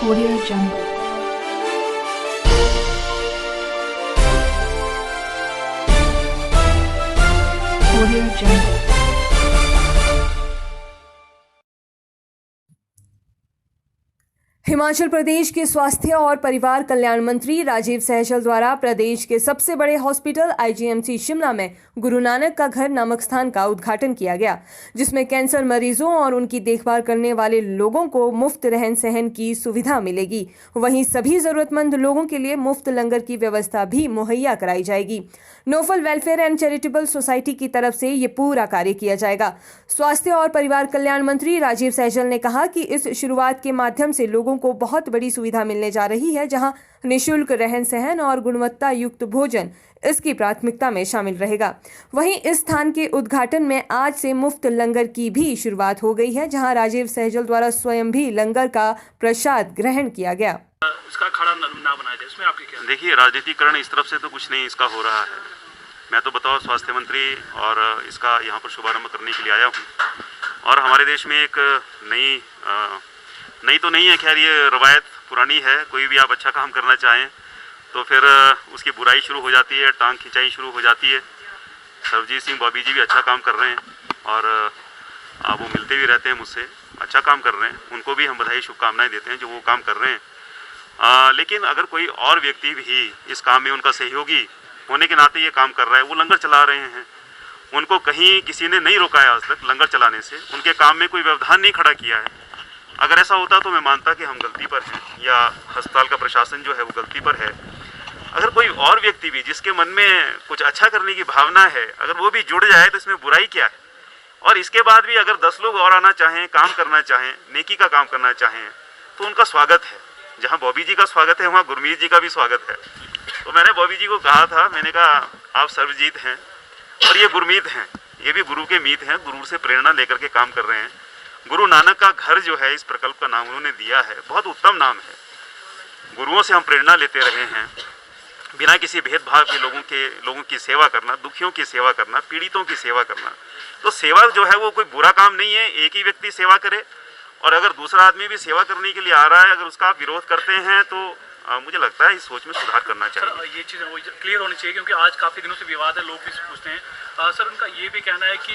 Audio Jungle. Audio Jungle. Himachal Pradesh के स्वास्थ्य और परिवार कल्याण मंत्री राजीव सहजल द्वारा प्रदेश के सबसे बड़े हॉस्पिटल आईजीएमसी शिमला में गुरु नानक का घर नामक स्थान का उद्घाटन किया गया, जिसमें कैंसर मरीजों और उनकी देखभाल करने वाले लोगों को मुफ्त रहन सहन की सुविधा मिलेगी। वहीं सभी जरूरतमंद लोगों के लिए मुफ्त लंगर की व्यवस्था भी मुहैया कराई जाएगी। नोफल वेलफेयर एंड चैरिटेबल सोसाइटी की तरफ से ये पूरा कार्य किया जाएगा। स्वास्थ्य और परिवार कल्याण मंत्री राजीव सहजल ने कहा कि इस शुरुआत के माध्यम से लोगों को बहुत बड़ी सुविधा मिलने जा रही है, जहां निःशुल्क रहन सहन और गुणवत्ता युक्त भोजन इसकी प्राथमिकता में शामिल रहेगा। वहीं इस स्थान के उद्घाटन में आज से मुफ्त लंगर की भी शुरुआत हो गई है, जहां राजीव सहजल द्वारा स्वयं भी लंगर का प्रसाद ग्रहण किया गया। इसका खड़ा ना बनाया जाए, इसमें आपकी क्या? देखिए, राजनीतिकरण इस तरफ से तो कुछ नहीं इसका हो रहा है। मैं तो बताओ स्वास्थ्य मंत्री और इसका यहाँ पर शुभारंभ करने के लिए आया हूँ। और हमारे देश में एक नई तो नहीं है, खैर ये रवायत पुरानी है, कोई भी आप अच्छा काम करना चाहें तो फिर उसकी बुराई शुरू हो जाती है, टांग खिंचाई शुरू हो जाती है। सरबजीत सिंह बॉबी जी भी अच्छा काम कर रहे हैं और वो मिलते भी रहते हैं मुझसे, अच्छा काम कर रहे हैं, उनको भी हम बधाई शुभकामनाएं देते हैं जो वो काम कर रहे हैं। लेकिन अगर कोई और व्यक्ति भी इस काम में उनका सहयोगी होने के नाते ये काम कर रहा है, वो लंगर चला रहे हैं, उनको कहीं किसी ने नहीं रोका है आज तक लंगर चलाने से, उनके काम में कोई व्यवधान नहीं खड़ा किया है। अगर ऐसा होता तो मैं मानता कि हम गलती पर हैं या अस्पताल का प्रशासन जो है वो गलती पर है। अगर कोई और व्यक्ति भी जिसके मन में कुछ अच्छा करने की भावना है, अगर वो भी जुड़ जाए तो इसमें बुराई क्या है? और इसके बाद भी अगर 10 लोग और आना चाहें, काम करना चाहें, नेकी का काम करना चाहें तो उनका स्वागत है। जहाँ बॉबी जी का स्वागत है वहाँ गुरमीत जी का भी स्वागत है। तो मैंने बॉबी जी को कहा था, मैंने कहा आप सर्वजीत हैं और ये गुरमीत हैं, ये भी गुरु के मीत हैं, गुरु से प्रेरणा लेकर के काम कर रहे हैं। गुरु नानक का घर जो है इस प्रकल्प का नाम उन्होंने दिया है, बहुत उत्तम नाम है। गुरुओं से हम प्रेरणा लेते रहे हैं, बिना किसी भेदभाव के लोगों की सेवा करना, दुखियों की सेवा करना, पीड़ितों की सेवा करना। तो सेवा जो है वो कोई बुरा काम नहीं है, एक ही व्यक्ति सेवा करे और अगर दूसरा आदमी भी सेवा करने के लिए आ रहा है, अगर उसका आप विरोध करते हैं तो मुझे लगता है इस सोच में सुधार करना चाहिए। सर, ये चीज़ क्लियर होनी चाहिए क्योंकि आज काफ़ी दिनों से विवाद है, लोग भी पूछते हैं। सर, उनका ये भी कहना है कि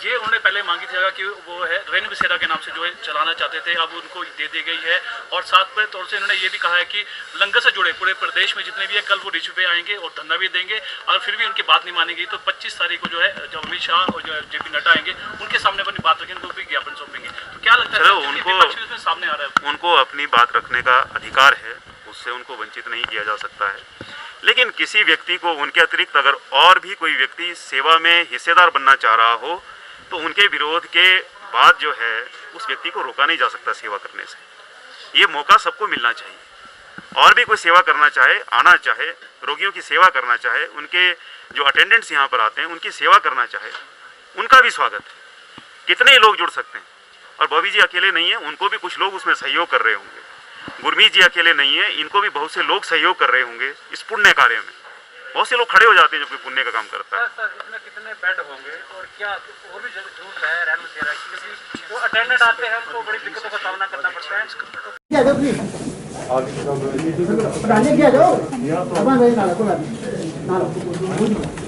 ये उन्होंने पहले मांगी थी जगह कि वो है रेन बसेरा के नाम से जो है चलाना चाहते थे, अब उनको दे दी गई है। और साथ में तौर से उन्होंने ये भी कहा है कि लंगर से जुड़े पूरे प्रदेश में जितने भी है कल वो रिश्व पे आएंगे और धरना भी देंगे और फिर भी उनकी बात नहीं मानी गई तो 25 तारीख को जो है जब अमित शाह और जो जेपी नड्डा आएंगे उनके सामने अपनी बात रखेंगे, उनको भी ज्ञापन सौंपेंगे। तो क्या लगता है उनको सामने आ रहा है? उनको अपनी बात रखने का अधिकार है, उससे उनको वंचित नहीं किया जा सकता है। लेकिन किसी व्यक्ति को उनके अतिरिक्त अगर और भी कोई व्यक्ति सेवा में हिस्सेदार बनना चाह रहा हो तो उनके विरोध के बाद जो है उस व्यक्ति को रोका नहीं जा सकता सेवा करने से। ये मौका सबको मिलना चाहिए। और भी कोई सेवा करना चाहे, आना चाहे, रोगियों की सेवा करना चाहे, उनके जो अटेंडेंट्स यहाँ पर आते हैं उनकी सेवा करना चाहे, उनका भी स्वागत है। कितने ही लोग जुड़ सकते हैं और बॉबी जी अकेले नहीं है, उनको भी कुछ लोग उसमें सहयोग कर रहे होंगे। गुरमीत जी अकेले नहीं है, इनको भी बहुत से लोग सहयोग कर रहे होंगे इस पुण्य कार्य में। बहुत से लोग खड़े हो जाते हैं जब कोई पुण्य का काम करता है। सर, इसमें कितने बेड होंगे और क्या और भी जरूरत है रहन बसेरा की? क्योंकि जो अटेंडेंट आते हैं उनको बड़ी दिक्कतों का सामना करना पड़ता है।